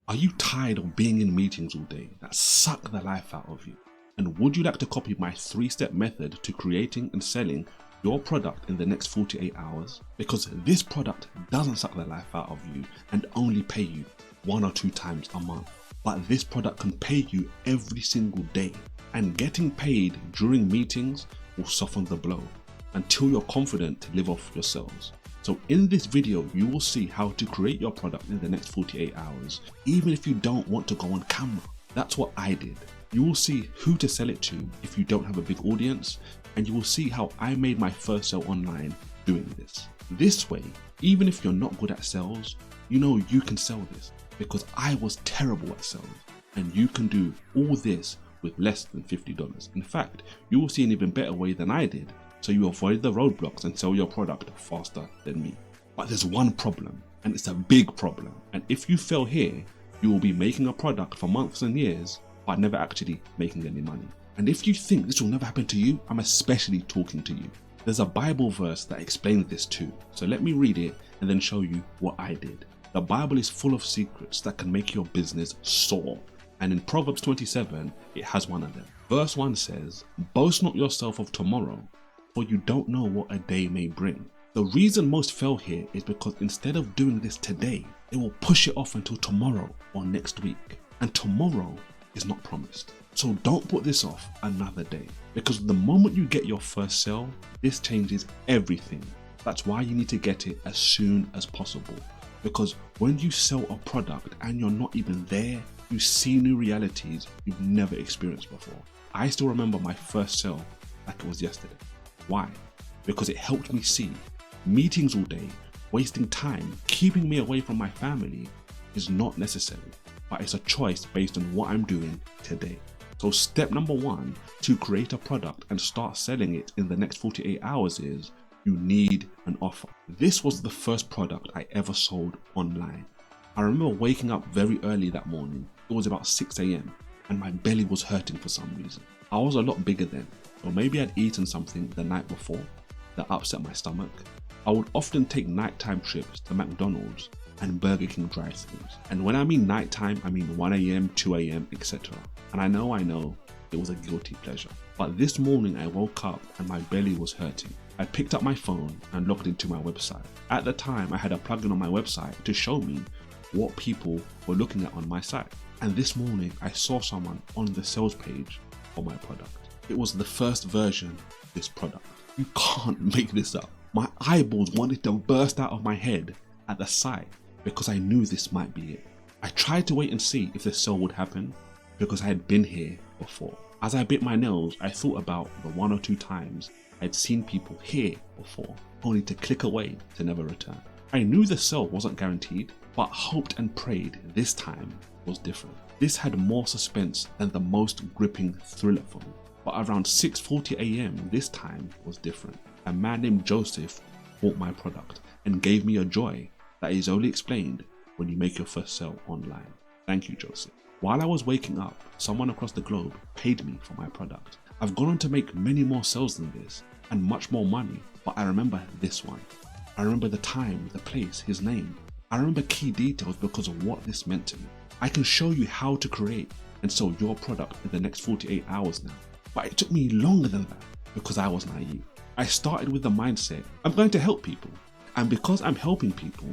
Are you tired of being in meetings all day that suck the life out of you? And would you like to copy my 3-step method to creating and selling your product in the next 48 hours? Because this product doesn't suck the life out of you and only pay you 1 or 2 times a month. But this product can pay you every single day, and getting paid during meetings will soften the blow until you're confident to live off your sales. So in this video, you will see how to create your product in the next 48 hours, even if you don't want to go on camera. That's what I did. You will see who to sell it to if you don't have a big audience, and you will see how I made my first sale online doing this. This way, even if you're not good at sales, you know you can sell this, because I was terrible at sales, and you can do all this with less than $50. In fact, you will see an even better way than I did, so you avoid the roadblocks and sell your product faster than me. But there's one problem, and it's a big problem, and if you fail here, you will be making a product for months and years, but never actually making any money. And if you think this will never happen to you, I'm especially talking to you. There's a Bible verse that explains this too, so let me read it and then show you what I did. The Bible is full of secrets that can make your business soar, and in Proverbs 27, it has one of them. Verse 1 says, "Boast not yourself of tomorrow, for you don't know what a day may bring." The reason most fail here is because instead of doing this today, they will push it off until tomorrow or next week, and tomorrow is not promised. So don't put this off another day, because the moment you get your first sale, this changes everything. That's why you need to get it as soon as possible, because when you sell a product and you're not even there, you see new realities you've never experienced before. I still remember my first sale like it was yesterday. Why? Because it helped me see meetings all day, wasting time, keeping me away from my family is not necessary, but it's a choice based on what I'm doing today. So step number 1 to create a product and start selling it in the next 48 hours is you need an offer. This was the first product I ever sold online. I remember waking up very early that morning. It was about 6 AM and my belly was hurting for some reason. I was a lot bigger then, or maybe I'd eaten something the night before that upset my stomach. I would often take nighttime trips to McDonald's and Burger King drive-thrus. And when I mean nighttime, I mean 1 AM, 2 AM, etc. And I know it was a guilty pleasure. But this morning I woke up and my belly was hurting. I picked up my phone and logged into my website. At the time, I had a plugin on my website to show me what people were looking at on my site. And this morning I saw someone on the sales page for my product. It was the first version of this product. You can't make this up. My eyeballs wanted to burst out of my head at the sight because I knew this might be it. I tried to wait and see if the sale would happen because I had been here before. As I bit my nails, I thought about the 1 or 2 times I'd seen people here before, only to click away to never return. I knew the sale wasn't guaranteed, but hoped and prayed this time was different. This had more suspense than the most gripping thriller film. But around 6:40 AM this time was different. A man named Joseph bought my product and gave me a joy that is only explained when you make your first sale online. Thank you, Joseph. While I was waking up, someone across the globe paid me for my product. I've gone on to make many more sales than this and much more money, but I remember this one. I remember the time, the place, his name. I remember key details because of what this meant to me. I can show you how to create and sell your product in the next 48 hours now, but it took me longer than that because I was naive. I started with the mindset, I'm going to help people, and because I'm helping people,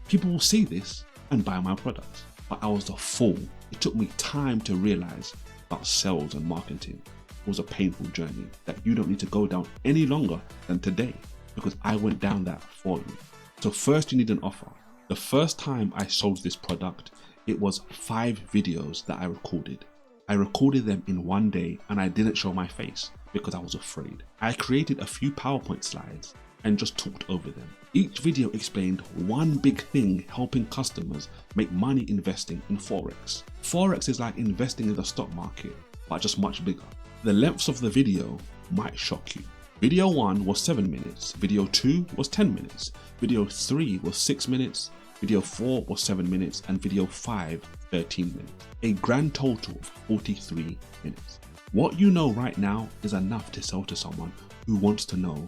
people will see this and buy my products. But I was a fool. It took me time to realize about sales and marketing. It was a painful journey that you don't need to go down any longer than today, because I went down that for you. So first you need an offer. The first time I sold this product, it was 5 videos that I recorded. I recorded them in 1 day and I didn't show my face because I was afraid. I created a few PowerPoint slides and just talked over them. Each video explained one big thing helping customers make money investing in Forex. Forex is like investing in the stock market, but just much bigger. The lengths of the video might shock you. Video 1 was 7 minutes, video 2 was 10 minutes, video 3 was 6 minutes, video 4 was 7 minutes, and video 5, 13 minutes. A grand total of 43 minutes. What you know right now is enough to sell to someone who wants to know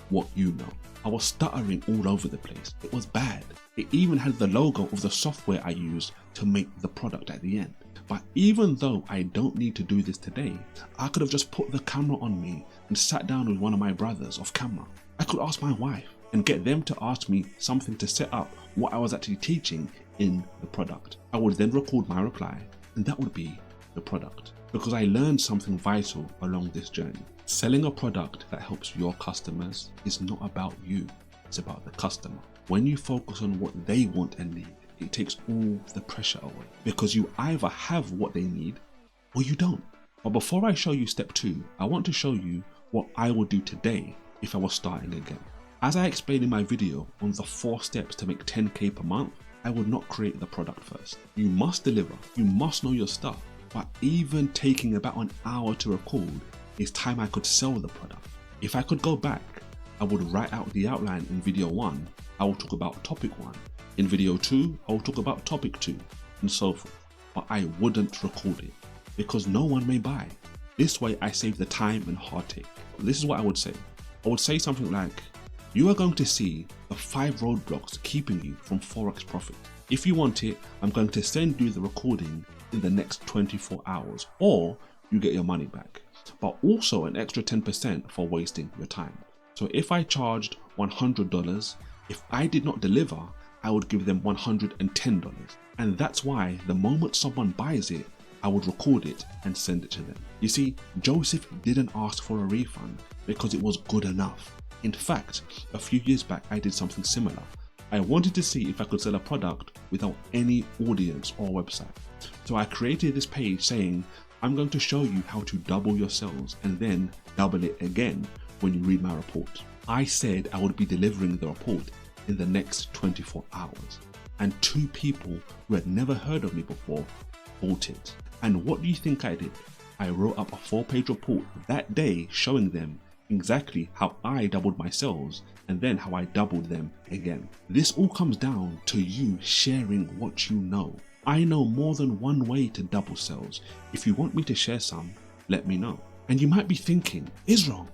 what you know. I was stuttering all over the place. It was bad. It even had the logo of the software I used to make the product at the end. But even though I don't need to do this today, I could have just put the camera on me and sat down with one of my brothers off camera. I could ask my wife and get them to ask me something to set up what I was actually teaching in the product. I would then record my reply, and that would be the product. Because I learned something vital along this journey. Selling a product that helps your customers is not about you, it's about the customer. When you focus on what they want and need, it takes all the pressure away, because you either have what they need or you don't. But before I show you step 2, I want to show you what I would do today if I was starting again. As I explained in my video on the 4 steps to make 10k per month, I would not create the product first. You must deliver, you must know your stuff, but even taking about an hour to record is time I could sell the product. If I could go back, I would write out the outline in video 1, I will talk about topic 1. In video 2, I will talk about topic 2, and so forth. But I wouldn't record it, because no one may buy. This way I save the time and heartache. This is what I would say. I would say something like, you are going to see the 5 roadblocks keeping you from Forex profit. If you want it, I'm going to send you the recording in the next 24 hours, or you get your money back. But also an extra 10% for wasting your time. So if I charged $100, if I did not deliver, I would give them $110. And that's why the moment someone buys it, I would record it and send it to them. You see, Joseph didn't ask for a refund because it was good enough. In fact, a few years back I did something similar. I wanted to see if I could sell a product without any audience or website. So I created this page saying, I'm going to show you how to double your sales and then double it again when you read my report. I said I would be delivering the report in the next 24 hours. And 2 people who had never heard of me before bought it. And what do you think I did? I wrote up a 4-page report that day showing them exactly how I doubled my sales and then how I doubled them again. This all comes down to you sharing what you know. I know more than one way to double sales. If you want me to share some, let me know. And you might be thinking, Israel,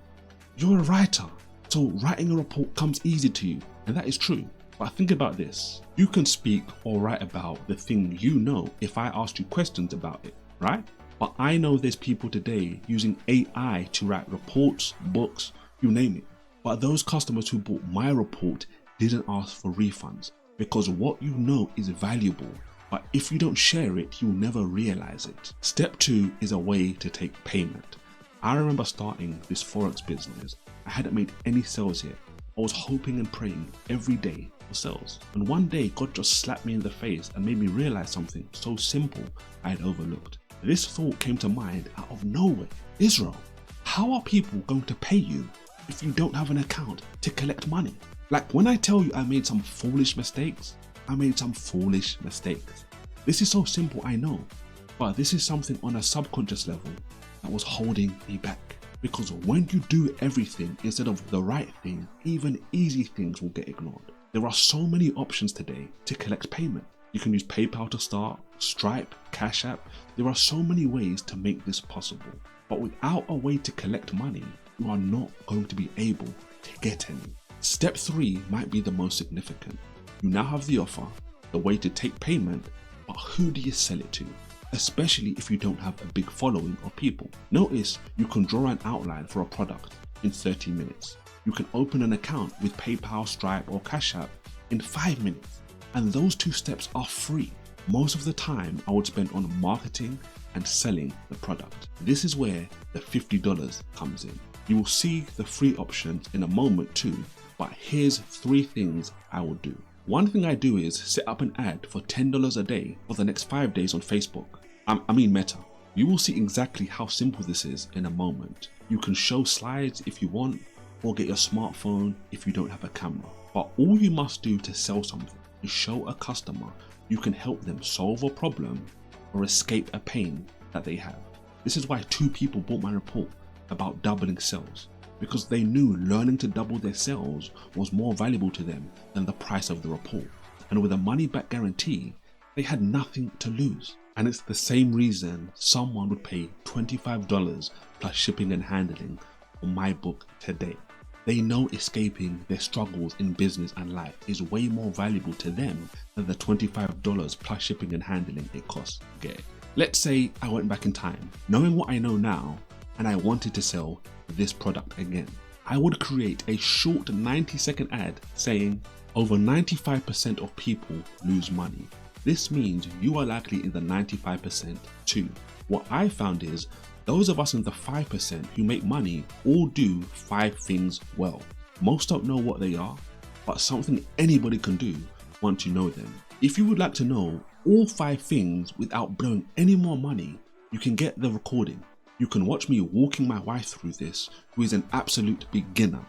you're a writer, so writing a report comes easy to you. And that is true. But think about this. You can speak or write about the thing you know if I asked you questions about it, right? But I know there's people today using AI to write reports, books, you name it. But those customers who bought my report didn't ask for refunds because what you know is valuable. But if you don't share it, you'll never realize it. Step 2 is a way to take payment. I remember starting this Forex business. I hadn't made any sales yet. I was hoping and praying every day for sales. And one day God just slapped me in the face and made me realize something so simple I had overlooked. This thought came to mind out of nowhere. Israel, how are people going to pay you if you don't have an account to collect money? Like when I tell you I made some foolish mistakes, I made some foolish mistakes. This is so simple, I know, but this is something on a subconscious level that was holding me back. Because when you do everything instead of the right thing, even easy things will get ignored. There are so many options today to collect payment. You can use PayPal to start, Stripe, Cash App. There are so many ways to make this possible. But without a way to collect money, you are not going to be able to get any. Step 3 might be the most significant. You now have the offer, the way to take payment, but who do you sell it to? Especially if you don't have a big following of people. Notice you can draw an outline for a product in 30 minutes. You can open an account with PayPal, Stripe or Cash App in 5 minutes. And those 2 steps are free. Most of the time I would spend on marketing and selling the product. This is where the $50 comes in. You will see the free options in a moment too, but here's 3 things I will do. One thing I do is set up an ad for $10 a day for the next 5 days on Facebook. I mean Meta. You will see exactly how simple this is in a moment. You can show slides if you want, or get your smartphone if you don't have a camera. But all you must do to sell something is show a customer you can help them solve a problem or escape a pain that they have. This is why 2 people bought my report about doubling sales, because they knew learning to double their sales was more valuable to them than the price of the report. And with a money back guarantee, they had nothing to lose. And it's the same reason someone would pay $25 plus shipping and handling for my book today. They know escaping their struggles in business and life is way more valuable to them than the $25 plus shipping and handling it costs. Get it? Let's say I went back in time, knowing what I know now, and I wanted to sell this product again. I would create a short 90-second ad saying, over 95% of people lose money. This means you are likely in the 95% too. What I found is those of us in the 5% who make money all do 5 things well. Most don't know what they are, but something anybody can do once you know them. If you would like to know all 5 things without blowing any more money, you can get the recording. You can watch me walking my wife through this, who is an absolute beginner.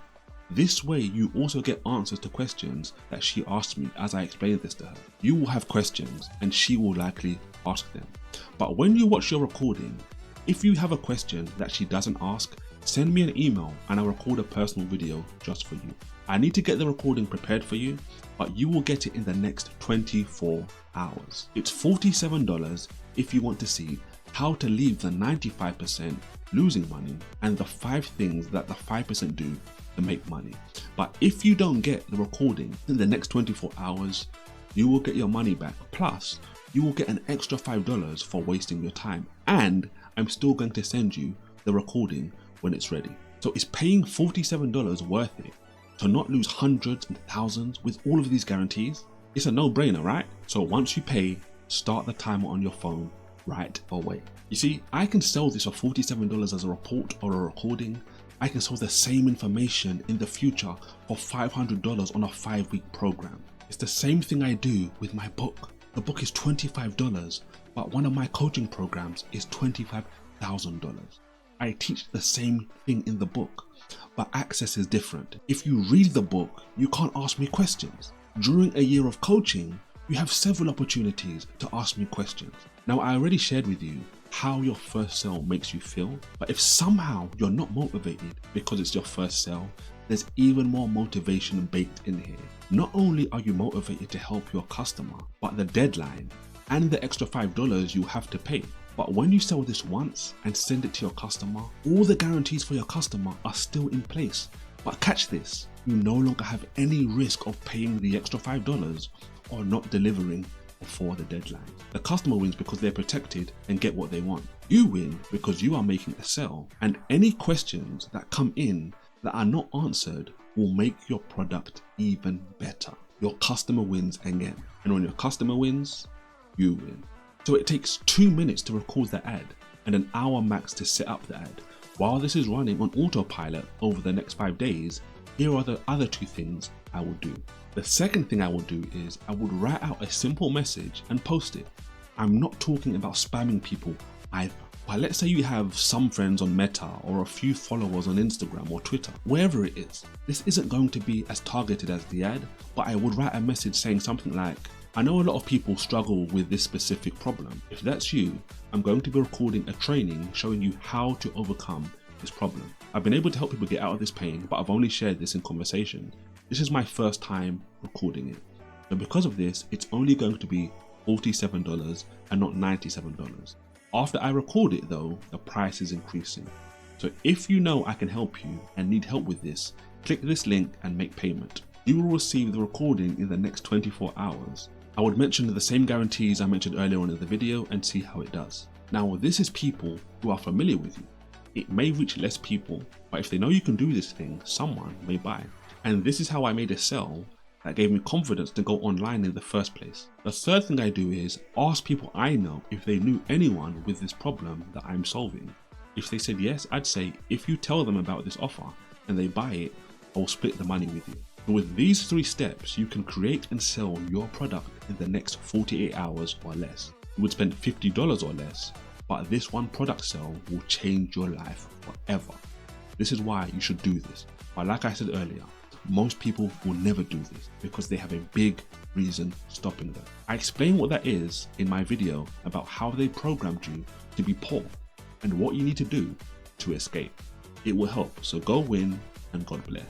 This way you also get answers to questions that she asked me as I explained this to her. You will have questions and she will likely ask them. But when you watch your recording, if you have a question that she doesn't ask, send me an email and I'll record a personal video just for you. I need to get the recording prepared for you, but you will get it in the next 24 hours. It's $47 if you want to see how to leave the 95% losing money and the 5 things that the 5% do to make money. But if you don't get the recording in the next 24 hours, you will get your money back. Plus, you will get an extra $5 for wasting your time. And I'm still going to send you the recording when it's ready. So is paying $47 worth it to not lose hundreds and thousands with all of these guarantees? It's a no-brainer, right? So once you pay, start the timer on your phone right away. You see, I can sell this for $47 as a report or a recording. I can sell the same information in the future for $500 on a 5-week program. It's the same thing I do with my book. The book is $25, but one of my coaching programs is $25,000. I teach the same thing in the book, but access is different. If you read the book, you can't ask me questions. During a year of coaching, you have several opportunities to ask me questions. Now, I already shared with you how your first sale makes you feel, but if somehow you're not motivated because it's your first sale, there's even more motivation baked in here. Not only are you motivated to help your customer, but the deadline and the extra $5 you have to pay. But when you sell this once and send it to your customer, all the guarantees for your customer are still in place. But catch this, you no longer have any risk of paying the extra $5 or not delivering before the deadline. The customer wins because they're protected and get what they want. You win because you are making a sale, and any questions that come in that are not answered will make your product even better. Your customer wins again, and when your customer wins, you win. So it takes 2 minutes to record the ad and an hour max to set up the ad. While this is running on autopilot over the next 5 days, here are the other 2 things I will do. The second thing I will do is I would write out a simple message and post it. I'm not talking about spamming people either. But let's say you have some friends on Meta or a few followers on Instagram or Twitter, wherever it is. This isn't going to be as targeted as the ad, but I would write a message saying something like, I know a lot of people struggle with this specific problem. If that's you, I'm going to be recording a training showing you how to overcome this problem. I've been able to help people get out of this pain, but I've only shared this in conversation. This is my first time recording it. And because of this, it's only going to be $47 and not $97. After I record it though, the price is increasing. So if you know I can help you and need help with this, click this link and make payment. You will receive the recording in the next 24 hours. I would mention the same guarantees I mentioned earlier on in the video and see how it does. Now this is people who are familiar with you. It may reach less people, but if they know you can do this thing, someone may buy. And this is how I made a sale that gave me confidence to go online in the first place. The third thing I do is ask people I know if they knew anyone with this problem that I'm solving. If they said yes, I'd say, if you tell them about this offer and they buy it, I'll split the money with you. But with these 3 steps, you can create and sell your product in the next 48 hours or less. You would spend $50 or less, but this one product sale will change your life forever. This is why you should do this. But like I said earlier, most people will never do this because they have a big reason stopping them. I explain what that is in my video about how they programmed you to be poor and what you need to do to escape. It will help, so go win and God bless.